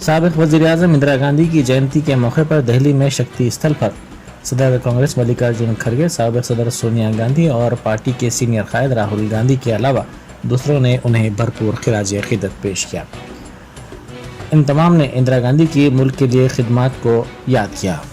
साबिक वज़ीर-ए-आज़म इंदिरा गांधी की जयंती के मौके पर दिल्ली में शक्ति स्थल पर सदर कांग्रेस मल्लिकार्जुन खड़गे, साबिक सदर सोनिया गांधी और पार्टी के सीनियर कायद राहुल गांधी के अलावा दूसरों ने उन्हें भरपूर खिराज अक़ीदत पेश किया। इन तमाम ने इंदिरा गांधी की मुल्क के लिए खिदमत को याद किया।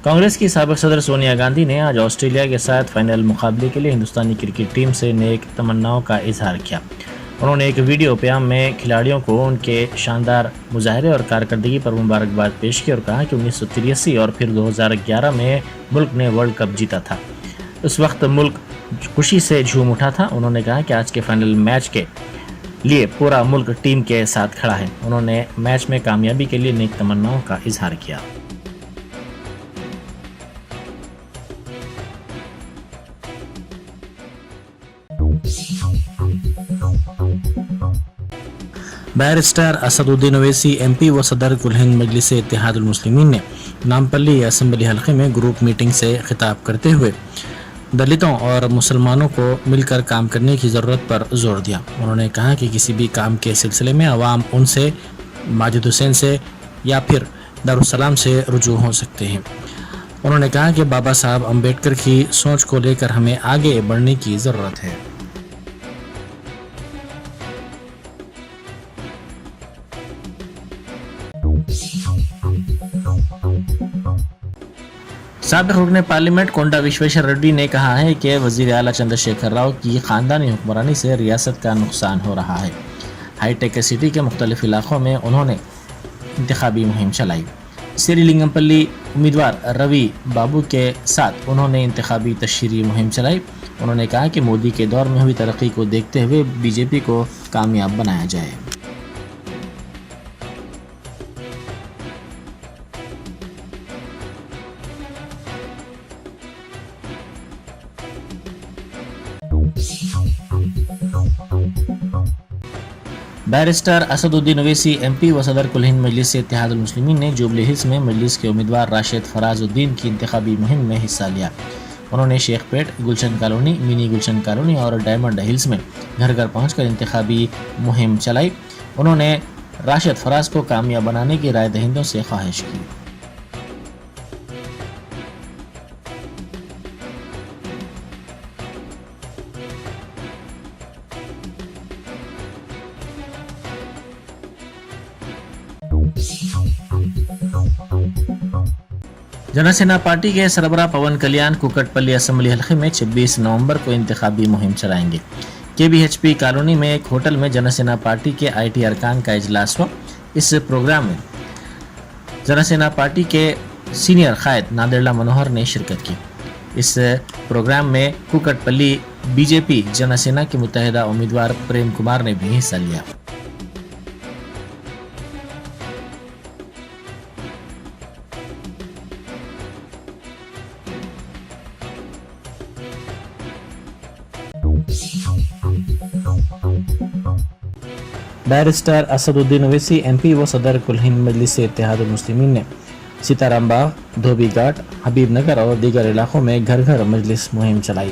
कांग्रेस की साबिक सदर सोनिया गांधी ने आज ऑस्ट्रेलिया के साथ फाइनल मुकाबले के लिए हिंदुस्तानी क्रिकेट टीम से नेक तमन्नाओं का इजहार किया। उन्होंने एक वीडियो प्याम में खिलाड़ियों को उनके शानदार मुजाहरे और कारकर्दगी पर मुबारकबाद पेश की और कहा कि 1983 और फिर 2011 में मुल्क ने वर्ल्ड कप जीता था। उस वक्त मुल्क खुशी से झूम उठा था। उन्होंने कहा कि आज के फाइनल मैच के लिए पूरा मुल्क टीम के साथ खड़ा है। उन्होंने मैच में कामयाबी के लिए नेक तमन्नाओं का इजहार किया। बैरिस्टर असदुद्दीन ओवैसी एमपी व सदर कुल हिंद मजलिस इत्तेहादुल मुस्लिमीन ने नामपल्ली असेंबली हल्के में ग्रुप मीटिंग से खिताब करते हुए दलितों और मुसलमानों को मिलकर काम करने की ज़रूरत पर जोर दिया। उन्होंने कहा कि किसी भी काम के सिलसिले में अवाम उनसे, माजिद हुसैन से या फिर दारुस्सलाम से रुजू हो सकते हैं। उन्होंने कहा कि बाबा साहब अम्बेडकर की सोच को लेकर हमें आगे बढ़ने की ज़रूरत है। साबिक रुकन पार्लियामेंट कोंडा विश्वेश्वर रेड्डी ने कहा है कि वज़ीर आला चंद्रशेखर राव की ख़ानदानी हुक्मरानी से रियासत का नुकसान हो रहा है। हाईटेक सिटी के मुख्तलिफ इलाकों में उन्होंने इंतखाबी मुहिम चलाई। श्रीलिंगमपल्ली उम्मीदवार रवि बाबू के साथ उन्होंने इंतखाबी तशहीरी मुहिम चलाई। उन्होंने कहा कि मोदी के दौर में हुई तरक्की को देखते हुए बीजेपी को कामयाब बनाया जाए। बैरिस्टर असदुद्दीन ओवैसी एमपी व सदर कुल हिंद मजलिस इत्तेहादुल मुस्लिमीन ने जुबली हिल्स में मजलिस के उम्मीदवार राशिद फराजुद्दीन की इंतखाबी मुहिम में हिस्सा लिया। उन्होंने शेखपेट, गुलशन कॉलोनी, मिनी गुलशन कॉलोनी और डायमंड हिल्स में घर घर पहुंचकर इंतखाबी मुहिम चलाई। उन्होंने राशिद फराज को कामयाब बनाने की राय दहिंदों से ख्वाहिश की। जनसेना पार्टी के सरबराह पवन कल्याण कुकटपल्ली असेंबली हल्के में 26 नवंबर को इंतखाबी मुहिम चलाएंगे। KBHP कॉलोनी में एक होटल में जनसेना पार्टी के IT अरकान का इजलास हुआ। इस प्रोग्राम में जनसेना पार्टी के सीनियर कायद नादिरला मनोहर ने शिरकत की। इस प्रोग्राम में कुकटपल्ली BJP जनसेना के मुत्तहिदा उम्मीदवार प्रेम कुमार ने भी हिस्सा लिया। बैरिस्टर असदुद्दीन ओवैसी MP व सदर कुल हिंद मजलिस इत्तेहादुल मुस्लिमीन ने सीताराम बाग, धोबी घाट, हबीब नगर और दीगर इलाकों में घर घर मजलिस मुहिम चलाई।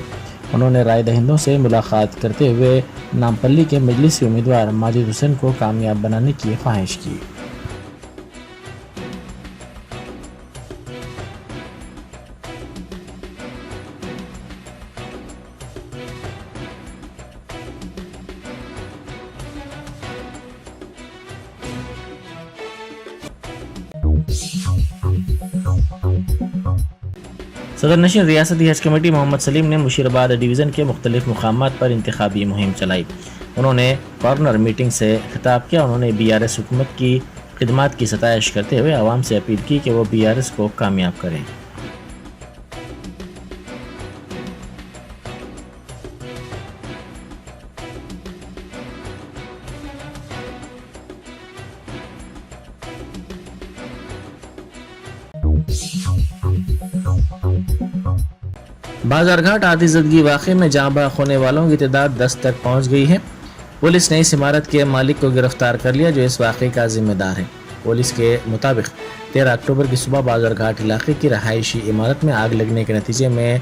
उन्होंने राय दहिंदों से मुलाकात करते हुए नामपल्ली के मजलिसी उम्मीदवार माजिद हुसैन को कामयाब बनाने की ख्वाहिश की। सदर नशीन रियासती हज कमेटी मोहम्मद सलीम ने मुशीराबाद डिवीज़न के मुख्तलिफ मुकामात पर इंतखाबी मुहिम चलाई। उन्होंने कॉर्नर मीटिंग से खिताब किया। उन्होंने BRS हुकूमत की खिदमत की सताइश करते हुए आवाम से अपील की कि वो BRS को कामयाब करें। बाजारघाट आतिशज़दगी वाक़े में जाँ बहक होने वालों की तादाद 10 तक पहुँच गई है। पुलिस ने इस इमारत के मालिक को गिरफ्तार कर लिया जो इस वाक़े का जिम्मेदार है। पुलिस के मुताबिक 13 अक्टूबर की सुबह बाजार घाट इलाके की रहायशी इमारत में आग लगने के नतीजे में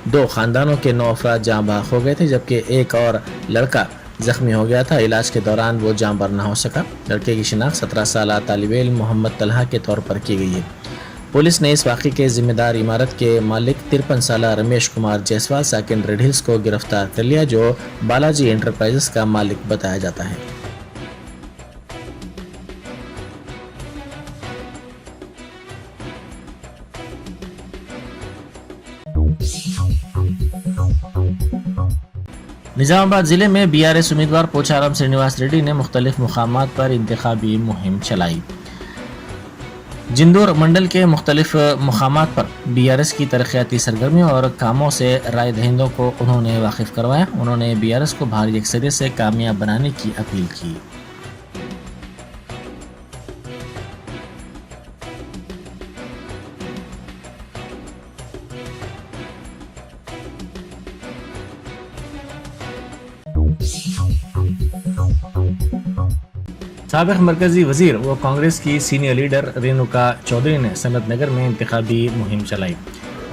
2 खानदानों के 9 अफराद जाँ बहक हो गए थे, जबकि एक और लड़का जख्मी हो गया था। इलाज के दौरान वो जाँ बर न हो सका। लड़के की शिनाख्त 17 साल तालिब इल्म मोहम्मद तलहा के तौर पर की गई है। पुलिस ने इस वाक़े के जिम्मेदार इमारत के मालिक 53 साल रमेश कुमार जायसवाल साकिन रेड हिल्स को गिरफ्तार कर लिया, जो बालाजी एंटरप्राइजेस का मालिक बताया जाता है। निजामाबाद जिले में बीआरएस उम्मीदवार पोचाराम श्रीनिवास रेड्डी ने मुख्तलिफ मुकामात पर इंतखाबी मुहिम चलाई। जिंदूर मंडल के मुख्तलिफ मुकामात पर बीआरएस की तरक्याती सरगर्मियों और कामों से राय दहिंदों को उन्होंने वाकिफ करवाया। उन्होंने बीआरएस को भारी अक्सरियत से कामयाब बनाने की अपील की। साबिक मरकजी वजीर व कांग्रेस की सीनियर लीडर रेणुका चौधरी ने सनत नगर में इंतखाबी मुहिम चलाई।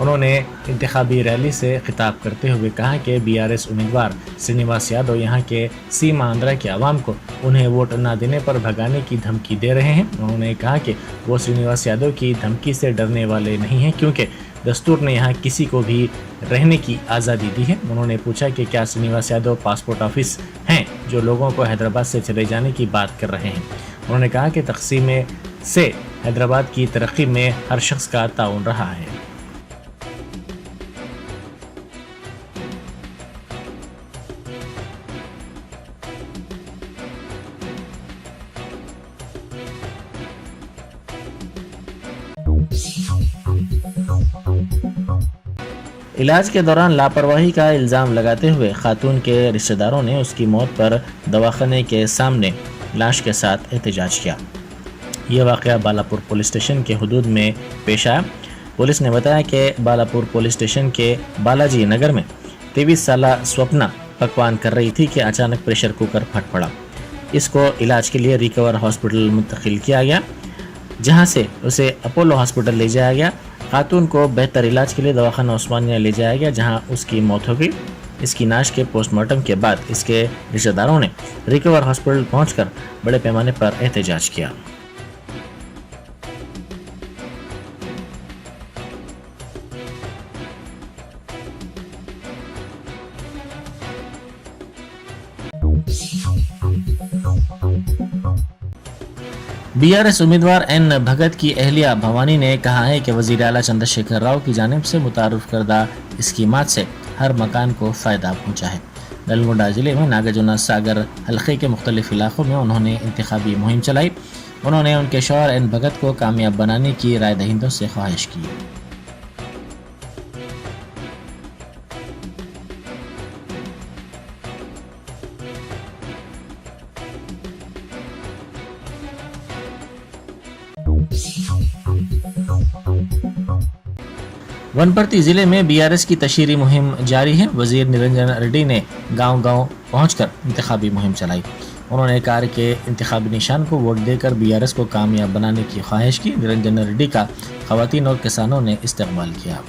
उन्होंने इंतखाबी रैली से खिताब करते हुए कहा कि बीआरएस उम्मीदवार श्रीनिवास यादव यहाँ के सीमा आंध्रा के आवाम को उन्हें वोट न देने पर भगाने की धमकी दे रहे हैं। उन्होंने कहा कि वो श्रीनिवास यादव की धमकी से डरने वाले नहीं हैं, क्योंकि दस्तूर ने यहाँ किसी को भी रहने की आज़ादी दी है। उन्होंने पूछा कि क्या श्रीनिवास यादव पासपोर्ट ऑफिस हैं जो लोगों को हैदराबाद से चले जाने की बात कर रहे हैं। उन्होंने कहा कि तकसीम से हैदराबाद की तरक्की में हर शख्स का ताउन रहा है। इलाज के दौरान लापरवाही का इल्ज़ाम लगाते हुए खातून के रिश्तेदारों ने उसकी मौत पर दवाखाने के सामने लाश के साथ एहतजाज किया। यह वाक़या बालापुर पुलिस स्टेशन के हुदूद में पेश आया। पुलिस ने बताया कि बालापुर पुलिस स्टेशन के बालाजी नगर में 23 साल स्वप्ना पकवान कर रही थी कि अचानक प्रेशर कुकर फट पड़ा। इसको इलाज के लिए रिकवर हॉस्पिटल मुंतकिल किया गया, जहां से उसे अपोलो हॉस्पिटल ले जाया गया। खातून को बेहतर इलाज के लिए दवाखाना उस्मानिया ले जाया गया, जहां उसकी मौत हो गई। इसकी नाश के पोस्टमार्टम के बाद इसके रिश्तेदारों ने रिकवर हॉस्पिटल पहुंचकर बड़े पैमाने पर एहतजाज किया। बीआरएस उम्मीदवार एन भगत की अहलिया भवानी ने कहा है कि वज़ीर आला चंद्रशेखर राव की जानिब से मुतारुफ करदा स्कीमात से हर मकान को फ़ायदा पहुँचा है। नलगोंडा जिले में नागार्जुन सागर हल्के के मुख्तलिफ इलाकों में उन्होंने इंतखाबी मुहिम चलाई। उन्होंने उनके शौहर एन भगत को कामयाब बनाने की राय दहिंदों से ख्वाहिश की। वनपर्ती जिले में बीआरएस की तशहीरी मुहिम जारी है। वजीर निरंजन रेड्डी ने गांव-गांव पहुंचकर इंतखाबी मुहिम चलाई। उन्होंने कहा कि इंतखाबी निशान को वोट देकर बीआरएस को कामयाब बनाने की ख्वाहिश की। निरंजन रेड्डी का खवातीन और किसानों ने इस्तकबाल किया।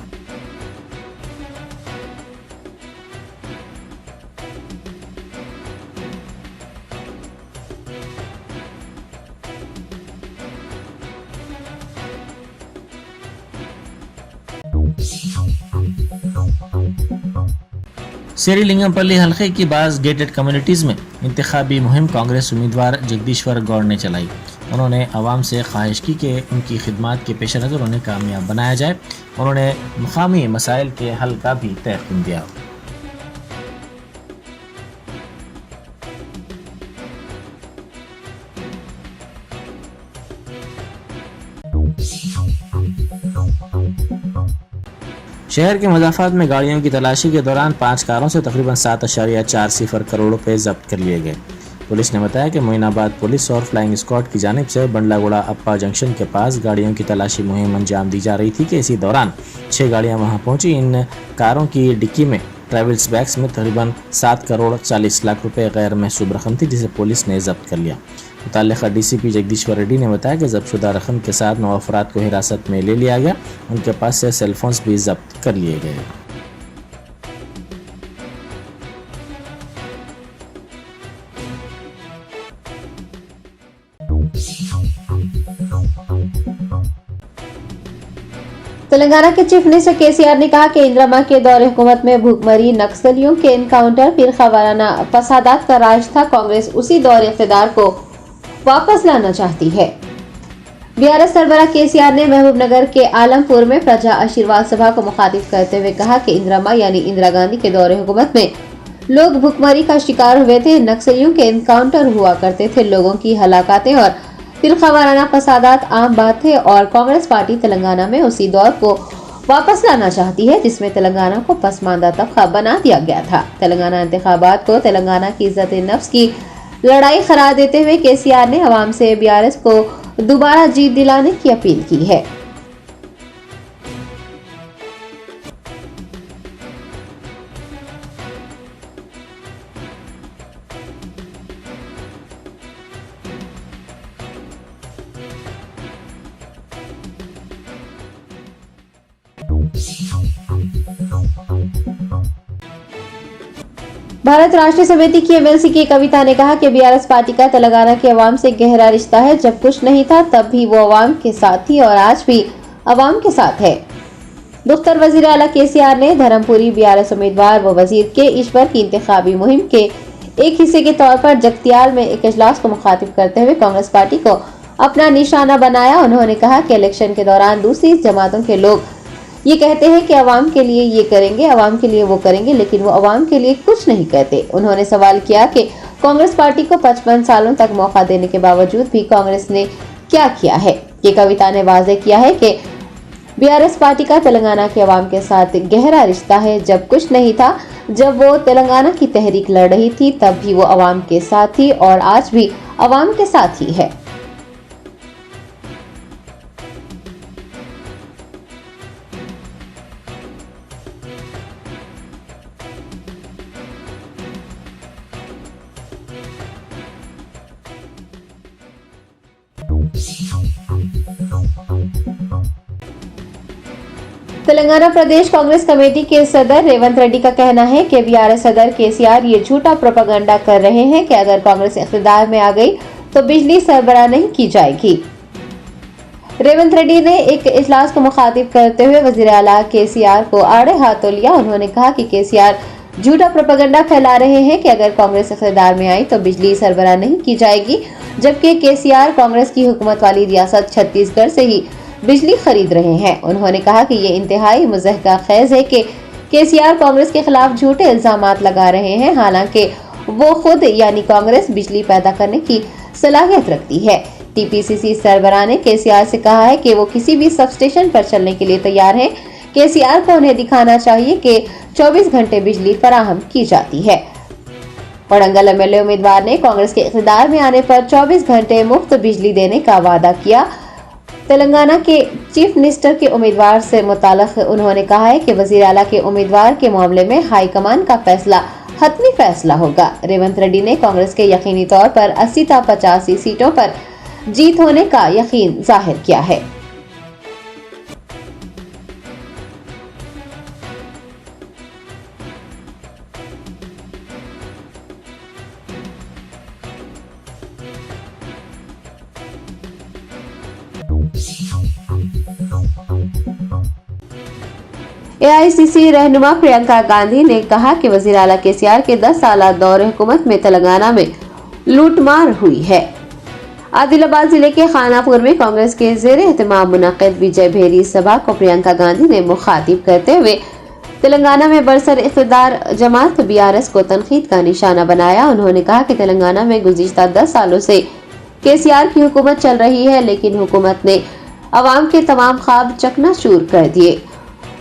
शेरीलिंगमपल्ली हल्के की बाज़ गेटेड कम्युनिटीज़ में इंतखाबी मुहिम कांग्रेस उम्मीदवार जगदीश्वर गौड़ ने चलाई। उन्होंने आवाम से ख्वाहिश की कि उनकी खिदमात के पेश नज़र उन्हें कामयाब बनाया जाए। उन्होंने मुकामी मसाइल के हल का भी तयक़ीन दिया। शहर के मज़ाफ़ात में गाड़ियों की तलाशी के दौरान 5 कारों से तकरीबन 7.40 करोड़ रुपए जब्त कर लिए गए। पुलिस ने बताया कि मोइनाबाद पुलिस और फ्लाइंग स्क्वाड की जानिब से बंडलागुड़ा अप्पा जंक्शन के पास गाड़ियों की तलाशी मुहिम अंजाम दी जा रही थी कि इसी दौरान 6 गाड़ियां वहां पहुंची। इन कारों की डिक्की में ट्रैवल्स बैग्स में तकरीबन 7 करोड़ 40 लाख रुपए गैर महसूब रकम थी, जिसे पुलिस ने जब्त कर लिया। मुतल्लिका DCP जगदीश्वर रेड्डी ने बताया कि जब्तशुदा रकम के साथ 9 अफराद को हिरासत में ले लिया गया। उनके पास से सेलफोन्स भी जब्त कर लिए गए। तेलंगाना के चीफ मिनिस्टर KCR ने कहा कि इंदिरा के दौरे हुकूमत में भूखमरी, नक्सलियों के एनकाउंटर, फिरकावाराना फसादात का राज था। कांग्रेस उसी दौर इख्तिदार को वापस लाना चाहती है। BRS सरबराह KCR ने महबूबनगर के आलमपुर में प्रजा आशीर्वाद सभा को मुखातिब करते हुए कहा कि इंदिरा यानी इंदिरा गांधी के दौरे हुकूमत में लोग भूखमरी का शिकार हुए थे, नक्सलियों के एनकाउंटर हुआ करते थे, लोगों की हलाकतें और फिरकावाराना फसादात आम बात है और कांग्रेस पार्टी तेलंगाना में उसी दौर को वापस लाना चाहती है जिसमें तेलंगाना को पसमानदा तबका बना दिया गया था। तेलंगाना इंतखाबात को तेलंगाना की इज्जत नफ्स की लड़ाई करार देते हुए KCR ने अवाम से BRS को दोबारा जीत दिलाने की अपील की है। भारत राष्ट्रीय समिति की MLC की कविता ने कहा कि BRS पार्टी का तेलंगाना के अवाम से गहरा रिश्ता है। जब कुछ नहीं था तब भी वो अवाम के साथ थी और आज भी अवाम के साथ है। दुख्तर वजीर आला KCR ने धर्मपुरी BRS उम्मीदवार व वजीर के ईश्वर की इंतखाबी मुहिम के एक हिस्से के तौर पर जगतियाल में एक इजलास को मुखातिब करते हुए कांग्रेस पार्टी को अपना निशाना बनाया। उन्होंने कहा कि इलेक्शन के दौरान दूसरी जमातों के लोग ये कहते हैं कि अवाम के लिए ये करेंगे, अवाम के लिए वो करेंगे, लेकिन वो अवाम के लिए कुछ नहीं करते। उन्होंने सवाल किया कि कांग्रेस पार्टी को 55 सालों तक मौका देने के बावजूद भी कांग्रेस ने क्या किया है। ये कविता ने वाज़ेह किया है कि BRS पार्टी का तेलंगाना के अवाम के साथ गहरा रिश्ता है। जब कुछ नहीं था, जब वो तेलंगाना की तहरीक लड़ रही थी, तब भी वो अवाम के साथ थी और आज भी अवाम के साथ ही है। तेलंगाना प्रदेश कांग्रेस कमेटी के सदर रेवंत रेड्डी का कहना है कि BRS सदर KCR ये झूठा प्रोपेगेंडा कर रहे हैं कि अगर कांग्रेस इख्तिदार में आ गई तो बिजली सरबराह नहीं की जाएगी। रेवंत रेड्डी ने एक इजलास को मुखातिब करते हुए वजीर आला KCR को आड़े हाथों लिया। उन्होंने कहा कि KCR झूठा प्रोपेगेंडा फैला रहे हैं कि अगर कांग्रेस इख्तिदार में आई तो बिजली सरबराह नहीं की जाएगी, जबकि KCR कांग्रेस की हुकूमत वाली रियासत छत्तीसगढ़ से ही बिजली खरीद रहे हैं। उन्होंने कहा कि ये इंतहाई मुज़हका खेज है कि KCR कांग्रेस के खिलाफ झूठे इल्जामात लगा रहे हैं, हालांकि वो खुद यानी कांग्रेस बिजली पैदा करने की सलाहियत रखती है। TPCC सरबराह ने KCR से कहा है कि वो किसी भी सब स्टेशन पर चलने के लिए तैयार है। KCR को उन्हें दिखाना चाहिए कि 24 घंटे बिजली फराहम की जाती है। वड़ंगल MLA उम्मीदवार ने कांग्रेस के इख्तिदार में आने पर 24 घंटे मुफ्त बिजली देने का वादा किया। तेलंगाना के चीफ मिनिस्टर के उम्मीदवार से मुताल्लिक़ उन्होंने कहा है कि वज़ीर आला के उम्मीदवार के मामले में हाईकमान का फैसला हतमी फैसला होगा। रेवंत रेड्डी ने कांग्रेस के यकीनी तौर पर 80 था 85 सीटों पर जीत होने का यकीन जाहिर किया है। AICC रहनुमा प्रियंका गांधी ने कहा कि वज़ीर आला KCR के 10 साल दौरे हुकूमत में तेलंगाना में लूटमार हुई है। आदिलाबाद जिले के खानापुर में कांग्रेस के ज़ेर एहतमाम मुनक़िद विजय भेरी सभा को प्रियंका गांधी ने मुखातिब करते हुए तेलंगाना में बरसर इख्तिदार जमात BRS को तनकीद का निशाना बनाया। उन्होंने कहा कि तेलंगाना में गुज़िश्ता 10 सालों से KCR की हुकूमत चल रही है, लेकिन हुकूमत ने अवाम के तमाम ख्वाब चकनाचूर कर दिए।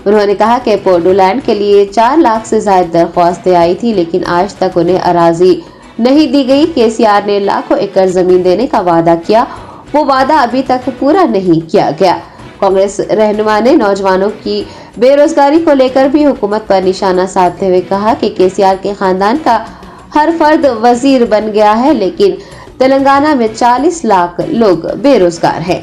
उन्होंने कहा कि पोर्टलैंड के लिए 4 लाख से ज्यादा दरख्वास्तें आई थी, लेकिन आज तक उन्हें अराजी नहीं दी गई। KCR ने लाखों एकड़ जमीन देने का वादा किया, वो वादा अभी तक पूरा नहीं किया गया। कांग्रेस रहनुमा ने नौजवानों की बेरोजगारी को लेकर भी हुकूमत पर निशाना साधते हुए कहा कि KCR के खानदान का हर फर्द वजीर बन गया है, लेकिन तेलंगाना में 40 लाख लोग बेरोजगार हैं।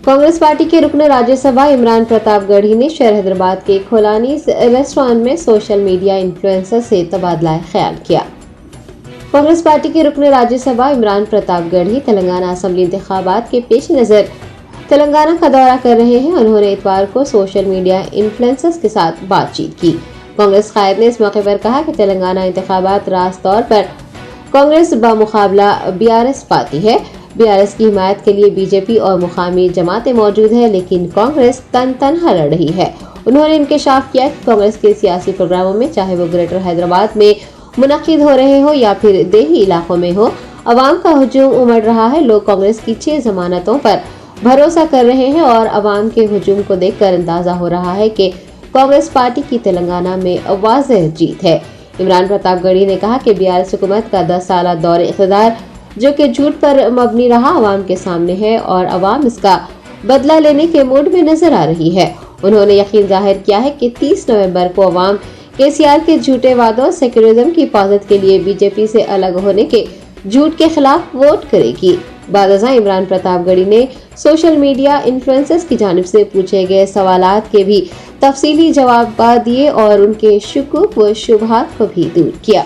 कांग्रेस पार्टी के रुकन राज्यसभा इमरान प्रतापगढ़ी ने शहर हैदराबाद के खोलानी रेस्टोरेंट में सोशल मीडिया इन्फ्लुएंसर से तबादला ख्याल किया। कांग्रेस पार्टी के रुकन राज्यसभा इमरान प्रतापगढ़ी तेलंगाना असेंबली इंतखाबात के पेश नजर तेलंगाना का दौरा कर रहे हैं। उन्होंने इतवार को सोशल मीडिया इन्फ्लुएंसर्स के साथ बातचीत की। कांग्रेस कायद ने इस मौके पर कहा कि तेलंगाना इंतखाबात रास्त तौर पर कांग्रेस बामुकाबला BRS पार्टी है। BRS की हिमायत के लिए बीजेपी और मुकामी जमातें मौजूद है, लेकिन कांग्रेस तनहा लड़ रही है। उन्होंने इंकशाफ किया कि कांग्रेस के सियासी प्रोग्रामों में, चाहे वो ग्रेटर हैदराबाद में मुनक्किद हो रहे हो या फिर देही इलाकों में हो, अवाम का हुजूम उमड़ रहा है। लोग कांग्रेस की 6 जमानतों पर भरोसा कर रहे हैं और अवाम के हुजूम को देखकर अंदाजा हो रहा है कि कांग्रेस पार्टी की तेलंगाना में वाज़ेह जीत है। इमरान प्रतापगढ़ी ने कहा कि BRS हुकूमत का 10 साल दौर इक़्तिदार जो कि झूठ पर मबनी रहा, अवाम के सामने है और अवाम इसका बदला लेने के मूड में नजर आ रही है। उन्होंने यकीन जाहिर किया है कि 30 नवंबर को अवाम KCR के झूठे वादों, सेक्युलरिज्म की हिफाजत के लिए बीजेपी से अलग होने के झूठ के खिलाफ वोट करेगी। बादशाह इमरान प्रतापगढ़ी ने सोशल मीडिया इन्फ्लुएंसर्स की जानिब से पूछे गए सवालात के भी तफसीली जवाब दिए और उनके शुकूक व शुबहात को भी दूर किया।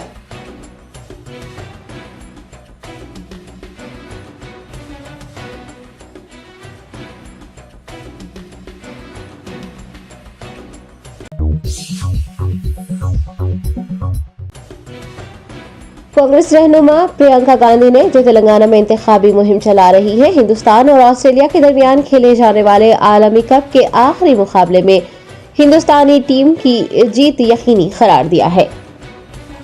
कांग्रेस रहनुमा प्रियंका गांधी ने, जो तेलंगाना में इंतखाबी मुहिम चला रही है, हिंदुस्तान और ऑस्ट्रेलिया के दरमियान खेले जाने वाले आलमी कप के आखिरी मुकाबले में हिंदुस्तानी टीम की जीत यकीनी करार दिया है।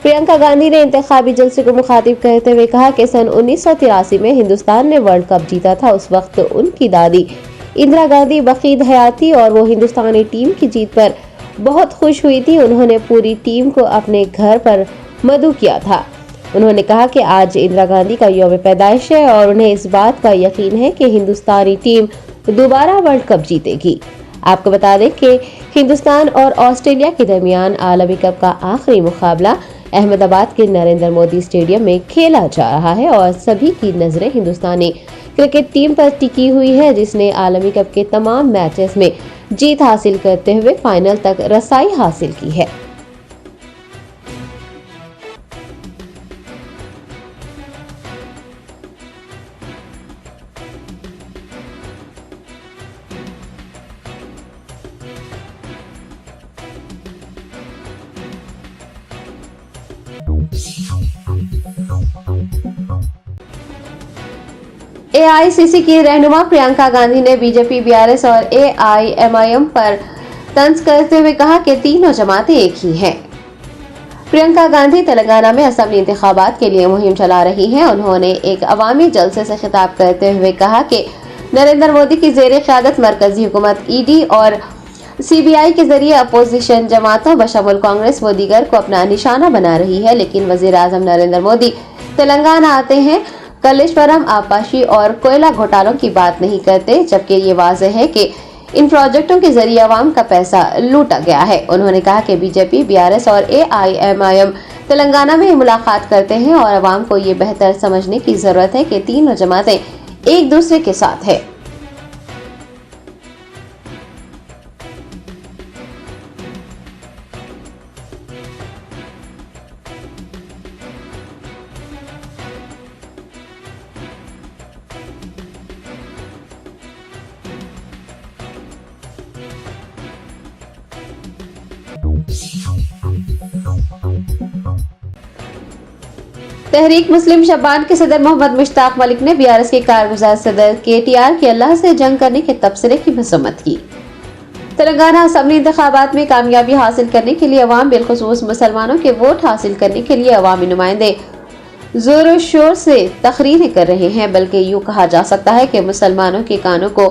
प्रियंका गांधी ने इंतखाबी जलसे को मुखातिब करते हुए कहा कि सन 1983 में हिंदुस्तान ने वर्ल्ड कप जीता था। उस वक्त उनकी दादी इंदिरा गांधी बकीद हयात थी और वो हिंदुस्तानी टीम की जीत पर बहुत खुश हुई थी। उन्होंने पूरी टीम को अपने घर पर मदऊ किया था। उन्होंने कहा कि आज इंदिरा गांधी का यौम पैदाइश है और उन्हें इस बात का यकीन है कि हिंदुस्तानी टीम दोबारा वर्ल्ड कप जीतेगी। आपको बता दें कि हिंदुस्तान और ऑस्ट्रेलिया के दरमियान आलमी कप का आखिरी मुकाबला अहमदाबाद के नरेंद्र मोदी स्टेडियम में खेला जा रहा है और सभी की नजरें हिंदुस्तानी क्रिकेट टीम पर टिकी हुई है, जिसने आलमी कप के तमाम मैचेस में जीत हासिल करते हुए फाइनल तक रसाई हासिल की है। AICC की रहनुमा प्रियंका गांधी ने बीजेपी, BRS और AIMIM पर तंज करते हुए कहा कि तीनों जमातें एक ही हैं। प्रियंका गांधी तेलंगाना में असेंबली इंतखाबात के लिए मुहिम चला रही हैं। उन्होंने एक अवामी जलसे से खिताब करते हुए कहा कि नरेंद्र मोदी की ज़ेरे क़यादत मरकजी हुकूमत ED और CBI के जरिए अपोजिशन जमातों बशमुल कांग्रेस व दीगर को अपना निशाना बना रही है, लेकिन वजीर आजम नरेंद्र मोदी तेलंगाना आते हैं, कलेश्वरम, आपाशी और कोयला घोटालों की बात नहीं करते, जबकि ये वाज़ेह है कि इन प्रोजेक्टों के जरिए अवाम का पैसा लूटा गया है। उन्होंने कहा कि बीजेपी, BRS और AIMIM तेलंगाना में मुलाकात करते हैं और अवाम को ये बेहतर समझने की जरूरत है कि तीनों जमातें एक दूसरे के साथ है। तहरीक मुस्लिम शबान के सदर मोहम्मद मुश्ताक मलिक ने BRS के कारगुजार सदर KTR के अल्लाह से जंग करने के तबसरे की मसम्मत की। तेलंगाना असेंबली इंतखाबात में कामयाबी हासिल करने के लिए अवाम, बिलखुसूस मुसलमानों के वोट हासिल करने के लिए अवामी नुमाइंदे जोर शोर से तकरीरें कर रहे हैं, बल्कि यूँ कहा जा सकता है कि मुसलमानों के कानों को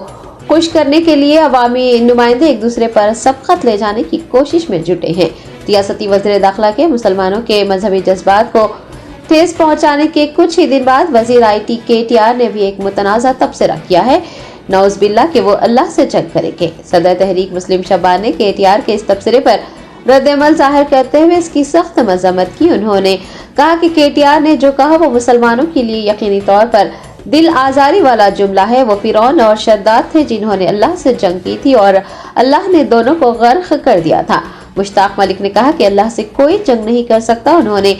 खुश करने के लिए अवामी नुमाइंदे एक दूसरे पर सबकत ले जाने की कोशिश में जुटे हैं। रियासती वज़ीर दाखिला के मुसलमानों के मजहबी जज्बात को ठेस पहुंचाने के कुछ ही दिन बाद वजीर IT KTR ने भी एक मुतनाज़ा तबसरा किया है, नौज़ बिल्लाह कि वो अल्लाह से जंग करेंगे। सदर तहरीक मुस्लिम शब्बान ने KTR के इस तबसरे पर रद्द-ए-अमल जाहिर करते हुए इसकी सख्त मजम्मत की। उन्होंने कहा कि KTR ने जो कहा वो मुसलमानों के लिए यकीनी तौर पर दिल आजारी वाला जुमला है। वो फिरौन और शद्दाद थे जिन्होंने अल्लाह से जंग की थी और अल्लाह ने दोनों को गर्क कर दिया था। मुश्ताक मलिक ने कहा कि अल्लाह से कोई जंग नहीं कर सकता। उन्होंने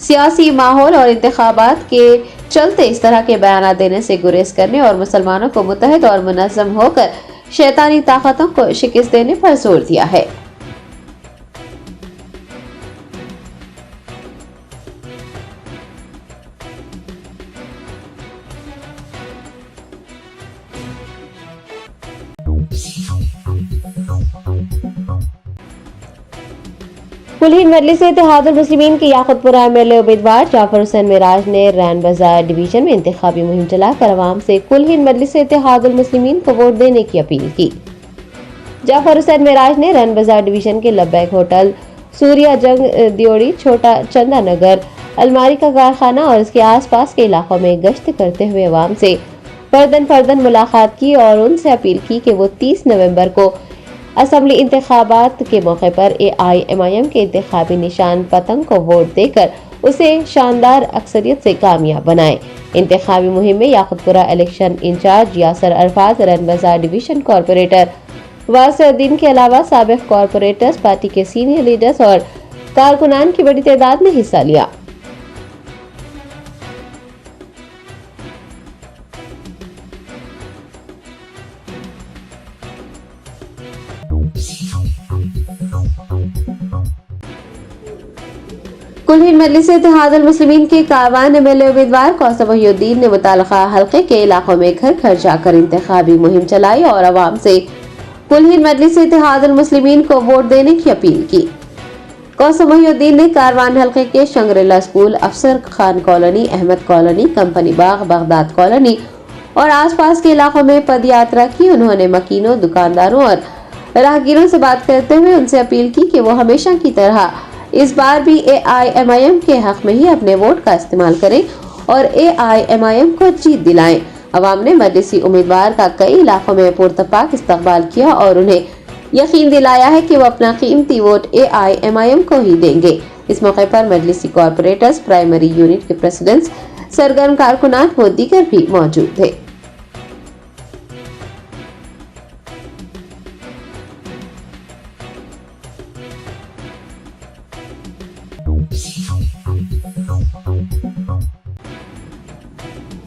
सियासी माहौल और इंतखाबात के चलते इस तरह के बयान देने से गुरेज करने और मुसलमानों को मुत्तहिद और मुनज़्ज़म होकर शैतानी ताकतों को शिकस्त देने पर जोर दिया है। कुलहीन मजलिस इत्तेहादुल मुस्लिमीन के याकुतपुरा MLA उम्मीदवार जाफर हुसैन मिराज ने रैन बाजार डिवीजन में इंतखाबी मुहिम चलाकर अवाम से कुलहीन मजलिस इत्तेहादुल मुस्लिमीन को वोट देने की अपील की। जाफर हुसैन मिराज ने रैन बाजार डिवीजन के लब्बैक होटल, सूर्या जंग दियोड़ी, छोटा चंदा नगर, अलमारी का कारखाना और इसके आसपास के इलाकों में गश्त करते हुए अवाम से फर्दन मुलाकात की और उनसे अपील की कि वो 30 नवंबर को असम्बली इंतखाबात के मौके पर AIMIM के इंतखाबी निशान पतंग को वोट देकर उसे शानदार अक्सरियत से कामयाब बनाएं। इंतखाबी मुहिम में याकुतपुरा इलेक्शन इंचार्ज यासर अरफात, रैन बाजार डिवीजन कॉर्पोरेटर वासिउद्दीन के अलावा साबिक कॉर्पोरेटर्स, पार्टी के सीनियर लीडर्स और कारकुनान की बड़ी तादाद में हिस्सा लिया। कुलहीन मजलिस इत्तेहादुल मुस्लिमीन के कारवान MLA उम्मीदवार कौसम मोहिउद्दीन ने मुताल्लिका हल्के के इलाकों में घर घर जाकर इंतखाबी मुहिम चलाई और अवाम से कुलहीन मजलिस इत्तेहादुल मुस्लिमीन को वोट देने की अपील की। कौसम मोहिउद्दीन ने कारवान हल्के के Shangrila school, Afsar Khan colony, Ahmed colony, company Bagh, Baghdad colony और आसपास के इलाकों में पदयात्रा की। उन्होंने मकीनों, दुकानदारों और राहगीरों से बात करते हुए उनसे अपील की कि वो हमेशा की तरह इस बार भी AIMIM के हक में ही अपने वोट का इस्तेमाल करें और AIMIM को जीत दिलाएं। अवाम ने मजलिसी उम्मीदवार का कई इलाकों में पुरतपाक इस्तकबाल किया और उन्हें यकीन दिलाया है कि वो अपना कीमती वोट AIMIM को ही देंगे। इस मौके पर मजलिसी कॉर्पोरेटर्स, प्राइमरी यूनिट के प्रेसिडेंट्स, सरगर्म कारकुनान व दीगर भी मौजूद थे।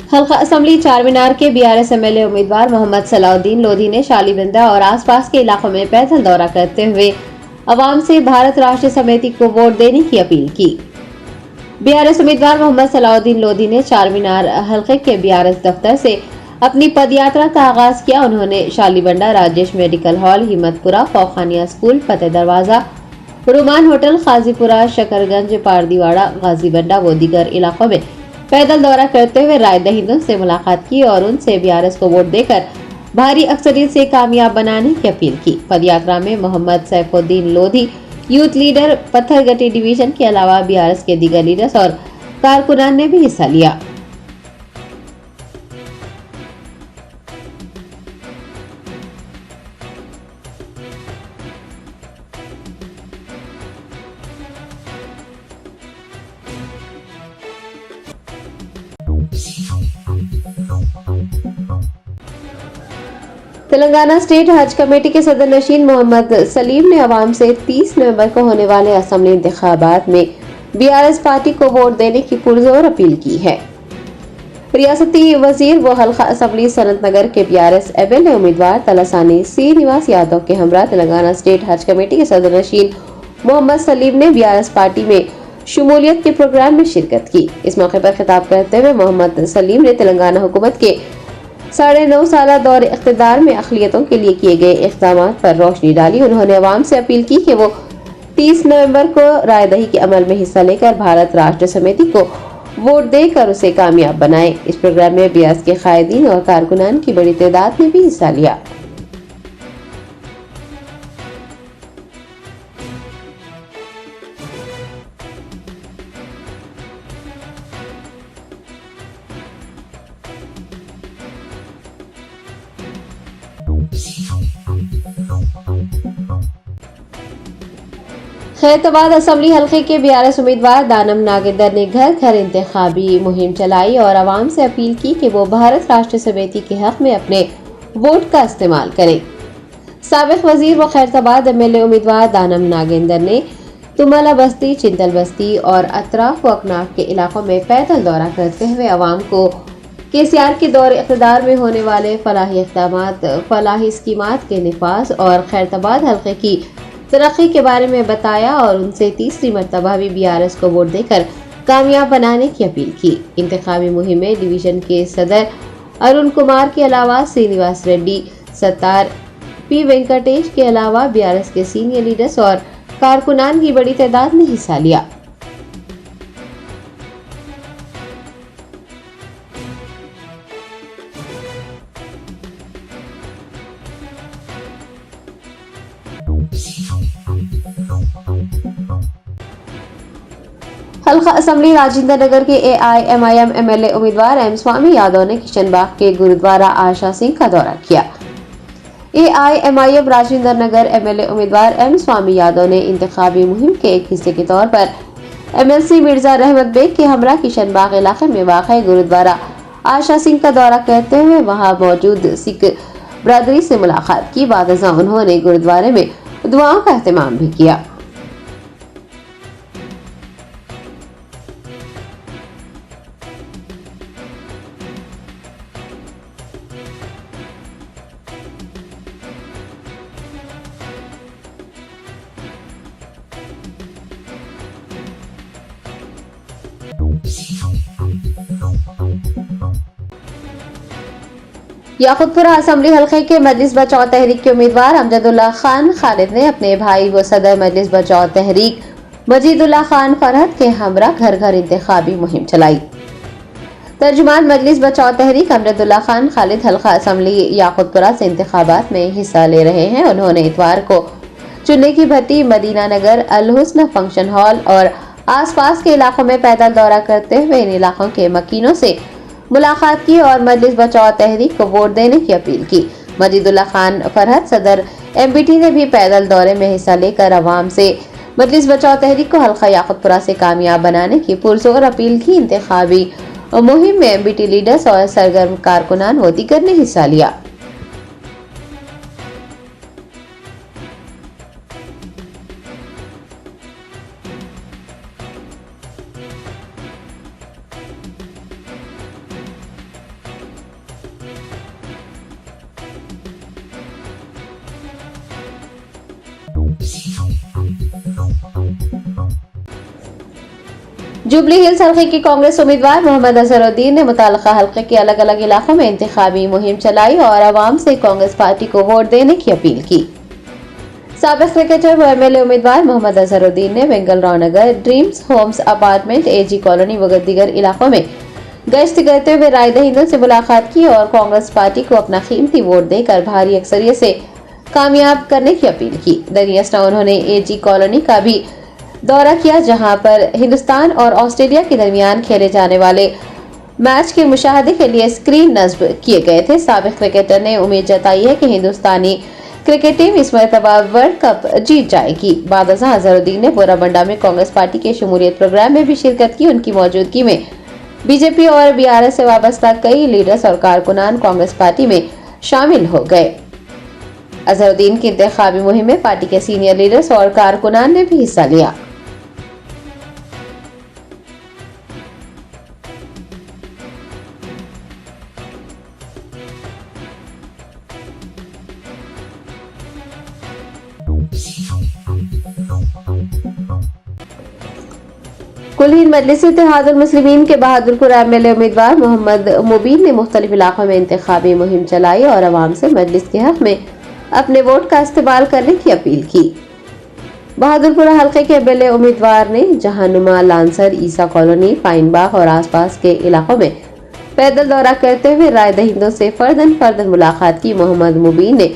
हल्का असम्बली चारमीनार के BRS MLA उम्मीदवार मोहम्मद सलाउद्दीन लोधी ने शालीबंदा और आसपास के इलाकों में पैदल दौरा करते हुए अवाम से भारत राष्ट्र समिति को वोट देने की अपील की। BRS उम्मीदवार मोहम्मद सलाउद्दीन लोधी ने चारमीनार हल्के के BRS दफ्तर से अपनी पदयात्रा का आगाज किया। उन्होंने Shalibanda, Rajesh medical hall, Himmatpura, Faukhania school, Fateh Darwaza, Ruman hotel, खाजीपुरा, Shakarganj, पारदीवाड़ा, गाजीबंडा व दीगर इलाकों में पैदल दौरा करते हुए राय दहिंदों से मुलाकात की और उनसे BRS को वोट देकर भारी अक्सरियत से कामयाब बनाने की अपील की। पदयात्रा में Mohammed Saifuddin Lodhi, youth leader Patthargatti division के अलावा BRS के दीगर लीडर्स और कारकुनान ने भी हिस्सा लिया। तेलंगाना स्टेट हज कमेटी के सदर नशीन मोहम्मद सलीम ने अवाम से 30 नवंबर को होने वाले असम्बली इंतखाबात में BRS पार्टी को वोट देने की पुरजोर अपील की है। रियासती वजीर व हल्का असम्बली सनत नगर के BRS MLA उम्मीदवार तलासानी श्रीनिवास यादव के हमरा तेलंगाना स्टेट हज कमेटी के सदर नशीन मोहम्मद सलीम ने BRS पार्टी में शमूलियत के प्रोग्राम में शिरकत की। इस मौके पर खिताब करते हुए मोहम्मद सलीम ने तेलंगाना हुकूमत के 9.5 साल दौर इख्तिदार में अक़लियतों के लिए किए गए इक़दाम पर रोशनी डाली। उन्होंने अवाम से अपील की कि वो 30 नवंबर को रायदही के अमल में हिस्सा लेकर भारत राष्ट्र समिति को वोट देकर उसे कामयाब बनाएं। इस प्रोग्राम में बीआरएस के कायदीन और कारकुनान की बड़ी तादाद ने भी हिस्सा लिया। खैरताबाद असेंबली हलके के बीआरएस उम्मीदवार दानम नागेंदर ने घर घर इंतखाबी मुहिम चलाई और आवाम से अपील की कि वो भारत राष्ट्र समिति के हक में अपने वोट का इस्तेमाल करें। साबिक वजीर व खैरताबाद एमएलए उम्मीदवार दानम नागेंदर ने तुमाला बस्ती, चिंतल बस्ती और अतराफ व अकनाफ के इलाकों में पैदल दौरा करते हुए आवाम को केसीआर के दौर इक़्तिदार में होने वाले फलाही इक़दामात, फलाही स्कीमात के निफाज और खैरताबाद हलके की तरक्की के बारे में बताया और उनसे तीसरी मर्तबा भी बीआरएस को वोट देकर कामयाब बनाने की अपील की। इंतखाबी मुहिम में डिवीजन के सदर अरुण कुमार के अलावा श्रीनिवास रेड्डी, सत्तार, पी वेंकटेश के अलावा बीआरएस के सीनियर लीडर्स और कारकुनान की बड़ी तादाद ने हिस्सा लिया। हल्का असेंबली राजेंद्र नगर के एआईएमआईएम एमएलए उम्मीदवार एम स्वामी यादव ने किशनबाग के गुरुद्वारा आशा सिंह का दौरा किया। एआईएमआईएम राजेंद्र नगर एमएलए उम्मीदवार एम स्वामी यादव ने इंतखाबी मुहिम के एक हिस्से के तौर पर एमएलसी मिर्जा रहमत बेग के हमरा किशनबाग इलाके में वाक़ गुरुद्वारा आशा सिंह का दौरा करते हुए वहां मौजूद सिख बरादरी से मुलाकात की। बाद उन्होंने गुरुद्वारे में दुआओं का एहतमाम भी किया। याकूतपुरा असेंबली हलके के मजलिस बचाओ तहरीक के उम्मीदवार अमजदुल्ला खान खालिद ने अपने भाई व सदर मजलिस बचाओ तहरीक मजीदुल्ला खान फरहत के हमरा घर घर इंतखाबी मुहिम चलाई। तर्जुमान मजलिस बचाओ तहरीक अमजदुल्ला खान खालिद हल्का असेंबली याकूतपुरा से इंतखाबात में हिस्सा ले रहे हैं। उन्होंने इतवार को चुन्ने की भट्टी, मदीना नगर, अल हुस्न फंक्शन हॉल और आसपास के इलाकों में पैदल दौरा करते हुए इन इलाकों के मकीनों से मुलाकात की और मजलिस बचाओ तहरीक को वोट देने की अपील की। मजीदुल्ला खान फरहत सदर एमबीटी ने भी पैदल दौरे में हिस्सा लेकर आवाम से मजलिस बचाओ तहरीक को हल्का याकूतपुरा से कामयाब बनाने की पुरजोर अपील की। इंतखाबी मुहिम में एमबीटी लीडर्स और सरगर्म कारकुनान व दीगर ने हिस्सा लिया। जुबली हिल्स हल्के के कांग्रेस उम्मीदवार मोहम्मद अजहरुद्दीन ने मुताल्लिका हल्के के अलग अलग इलाकों में इंतखाबी मुहिम चलाई और आवाम से कांग्रेस पार्टी को वोट देने की अपील की। साबिक क्रिकेटर व एमएलए उम्मीदवार मोहम्मद अजहरुद्दीन ने Vengal Raonagar, dreams homes apartment, AG colony व दीगर इलाकों में गश्त करते हुए राय दहिंदों से मुलाकात की और कांग्रेस पार्टी को अपना कीमती वोट देकर भारी अक्सरियत से कामयाब करने की अपील की। दरियास्ता उन्होंने एजी कॉलोनी का भी दौरा किया, जहां पर हिंदुस्तान और ऑस्ट्रेलिया के दरमियान खेले जाने वाले मैच के मुशाहदे के लिए स्क्रीन नस्ब किए गए थे। साबिक क्रिकेटर ने उम्मीद जताई है कि हिंदुस्तानी क्रिकेट टीम इस मरतबा वर्ल्ड कप जीत जाएगी। बाद अजहरुद्दीन ने बोराबंडा में कांग्रेस पार्टी के शमूलियत प्रोग्राम में भी शिरकत की। उनकी मौजूदगी में बीजेपी और बीआरएस से वाबस्ता कई लीडर्स और कारकुनान कांग्रेस पार्टी में शामिल हो गए। अजहरुद्दीन की इंतखाबी मुहिम में पार्टी के सीनियर लीडर्स और कारकुनान ने भी हिस्सा लिया। कुल मजलिस इत्तेहादुल मुस्लिमीन के बहादुरपुर एमएलए उम्मीदवार मोहम्मद मुबीन ने मुख्तलिफ इलाकों में इंतखाबी मुहिम चलाई और आवाम से मजलिस के हक में अपने वोट का इस्तेमाल करने की अपील की। बहादुरपुरा हल्के के एमएलए उम्मीदवार ने जहानुमा, लांसर, ईसा कॉलोनी, पाइनबाग और आसपास के इलाकों में पैदल दौरा करते हुए राय दहिंदों से फर्दन मुलाकात की। मोहम्मद मुबीन ने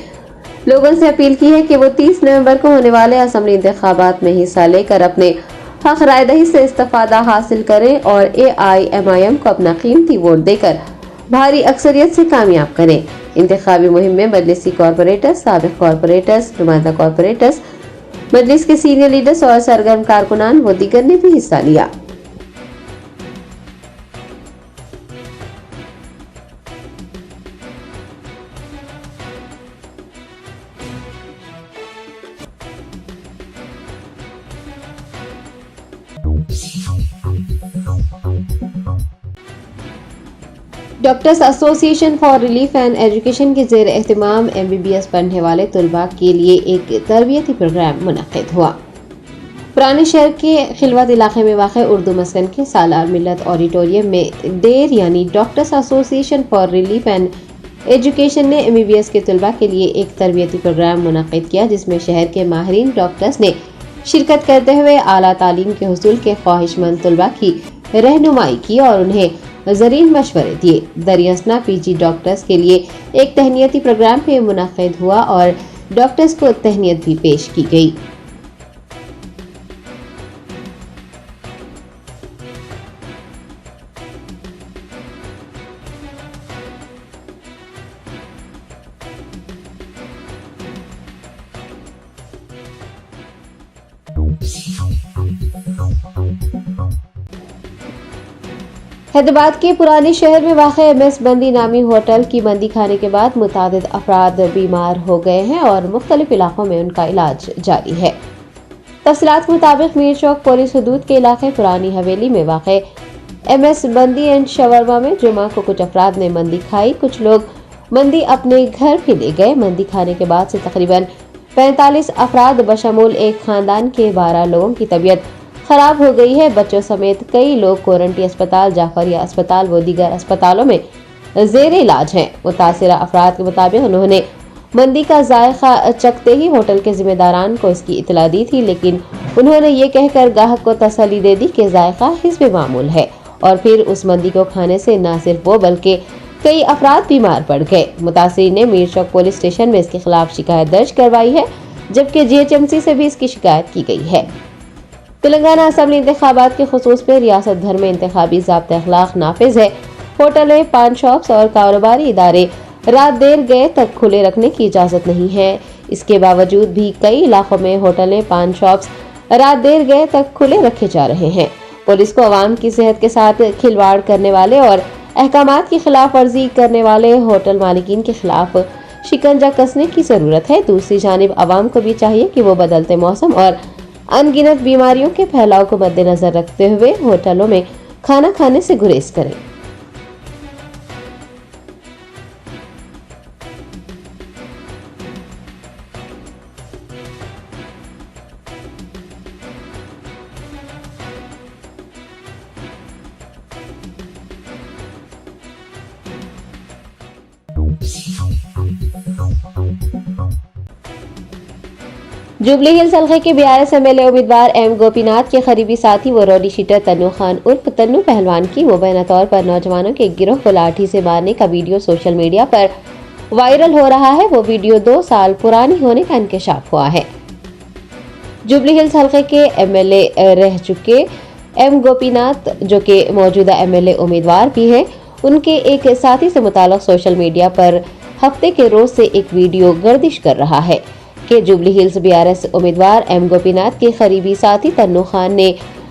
लोगों से अपील की है कि वो 30 नवंबर को होने वाले असेंबली इंतखाबात में हिस्सा लेकर अपने हक राय दही से इस्तेफादा हासिल करें और AIMIM को अपना कीमती वोट देकर भारी अक्सरियत से कामयाब करें। इंतखाबी मुहिम में मजलिसी कॉर्पोरेटर्स, साबिक कॉर्पोरेटर्स, नुमाइंदा कॉर्पोरेटर्स, मजलिस के सीनियर लीडर्स और सरगर्म कारकुनान व दीगर ने भी हिस्सा लिया। Doctors association for relief and education के ज़ेर एहतमाम MBBS पढ़ने वाले तलबा के लिए एक तरबियती प्रोग्राम मुनक़्क़िद हुआ। पुराने शहर के खिलवत इलाके में वाक़ उर्दू मस्कन के सालार मिल्लत ऑडिटोरियम में डेर यानी doctors association for relief and education ने MBBS के तलबा के लिए एक तरबियती प्रोग्राम मुनक़्क़िद किया, जिसमें शहर के माहिरीन डॉक्टर्स ने शिरकत करते हुए आला तालीम के हुसूल के ख्वाहिशमंद तलबा की रहनुमाई की और उन्हें ज़रीन मशवरे दिए। दरियासना PG डॉक्टर्स के लिए एक तहनीती प्रोग्राम भी मुनक़्क़िद हुआ और डॉक्टर्स को तहनीत भी पेश की गई। हैदराबाद के पुराने शहर में वाक़ MS बंदी नामी होटल की बंदी खाने के बाद मुतादिद अफराद बीमार हो गए हैं और मुख्तलिफ इलाकों में उनका इलाज जारी है। तफसीलात के मुताबिक मीर चौक पुलिस हदूद के इलाके पुरानी हवेली में वाक़ MS बंदी एंड शवरमा में जुमा को कुछ अफराद ने मंदी खाई। कुछ लोग मंदी अपने घर भी ले गए। मंदी खाने के बाद से तकरीबन 45 अफराद बशमूल एक खानदान के 12 लोगों की तबीयत खराब हो गई है। बच्चों समेत कई लोग कोरंटी अस्पताल, जाफरिया अस्पताल व दीगर अस्पतालों में जेर इलाज हैं। मुतासिरा अफराद के मुताबिक उन्होंने मंदी का जायका चखते ही होटल के जिम्मेदारान को इसकी इतला दी थी, लेकिन उन्होंने ये कहकर ग्राहक को तसल्ली दे दी कि जायका हिस्ब मामूल है और फिर उस मंदी को खाने से न सिर्फ वो बल्कि कई अफराद बीमार पड़ गए। मुतासिरीन ने मीर चौक पुलिस स्टेशन में इसके खिलाफ शिकायत दर्ज करवाई है, जबकि GHMC से भी इसकी शिकायत की गई है। तेलंगाना असेंबली इंतखाबात के खुसूस में रियासत भर में इंतखाबी ज़ाब्ते अखलाक नाफिज है। होटलें, पान शॉप्स और कारोबारी इदारे रात देर गए तक खुले रखने की इजाज़त नहीं है। इसके बावजूद भी कई इलाकों में होटलें, पान शॉप्स रात देर गए तक खुले रखे जा रहे हैं। पुलिस को अवाम की सेहत के साथ खिलवाड़ करने वाले और अहकामात की खिलाफ वर्जी करने वाले होटल मालिकीन के खिलाफ शिकंजा कसने की ज़रूरत है। दूसरी जानिब अवाम को भी चाहिए कि वो बदलते मौसम और अनगिनत बीमारियों के फैलाव को मद्देनजर रखते हुए होटलों में खाना खाने से गुरेज करें। जुबली हिल्स हल्के के BRS MLA उम्मीदवार M गोपीनाथ के करीबी साथी व रोडी शीटर तन्नू खान उर्फ तन्नू पहलवान की मुबैना तौर पर नौजवानों के गिरोह को लाठी से मारने का वीडियो सोशल मीडिया पर वायरल हो रहा है। वो वीडियो 2 साल पुरानी होने का इंकशाफ हुआ है। जुबली हिल्स हल्के के MLA रह चुके M गोपीनाथ, जो कि मौजूदा MLA उम्मीदवार भी हैं, उनके एक साथी से मुताल्लिक़ सोशल मीडिया पर हफ्ते के रोज से एक वीडियो गर्दिश कर रहा है कि जुबली हिल्स BRS उम्मीदवार M गोपीनाथ के करीबी साथी तन्नू खान ने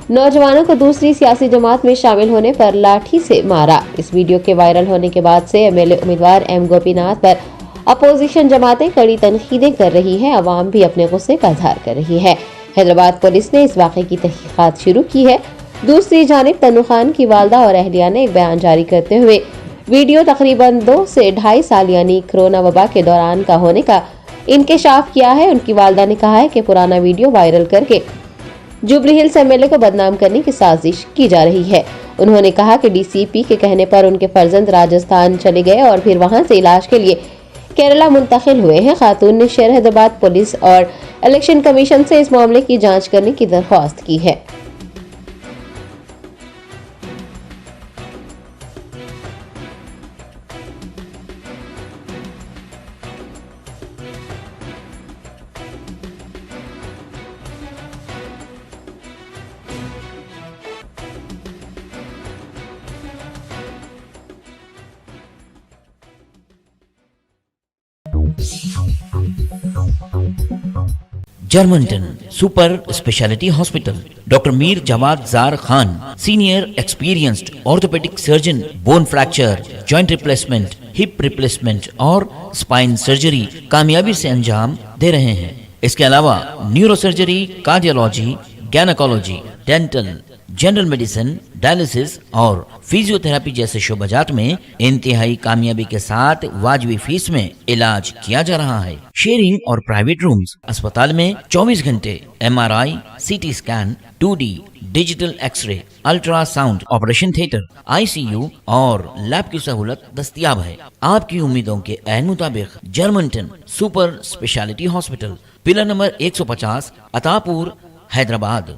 नौजवानों को दूसरी सियासी जमात में शामिल होने पर लाठी से मारा। इस वीडियो के वायरल होने के बाद से MLA उम्मीदवार M गोपीनाथ पर अपोजिशन जमातें कड़ी तनकीदें कर रही हैं। अवाम भी अपने गुस्से का इजहार कर रही है। हैदराबाद पुलिस ने इस वाक़े की तहकीकात शुरू की है। दूसरी जानिब तन्नू खान की वालदा और अहलिया ने एक बयान जारी करते हुए वीडियो तकरीबन 2 से 2.5 साल यानी कोरोना वबा के दौरान का होने का इंकशाफ किया है। उनकी वालदा ने कहा है कि पुराना वीडियो वायरल करके जुबली हिल्स MLA को बदनाम करने की साजिश की जा रही है। उन्होंने कहा कि DCP के कहने पर उनके फर्जंद राजस्थान चले गए और फिर वहां से इलाज के लिए केरला मुंतकिल हुए हैं। खातून ने शहर हैदराबाद पुलिस और इलेक्शन कमीशन से इस मामले की जांच करने की दरख्वास्त की है। जर्मनटन super speciality hospital, doctor Mir Jawad Zar Khan, senior experienced orthopaedic surgeon, bone fracture, joint replacement, hip replacement और स्पाइन सर्जरी कामयाबी से अंजाम दे रहे हैं। इसके अलावा neuro surgery, cardiology, gynaecology, dental, general medicine, dialysis और फिजियोथेरेपी जैसे शोबाजात में इंतहाई कामयाबी के साथ वाजबी फीस में इलाज किया जा रहा है। शेयरिंग और प्राइवेट रूम्स, अस्पताल में 24 घंटे MRI, CT scan, 2D digital x-ray, ultrasound, operation theatre, ICU और लैब की सहूलत दस्तयाब है। आपकी उम्मीदों के ऐन मुताबिक Germanten super speciality hospital, pillar number 150, Attapur, Hyderabad.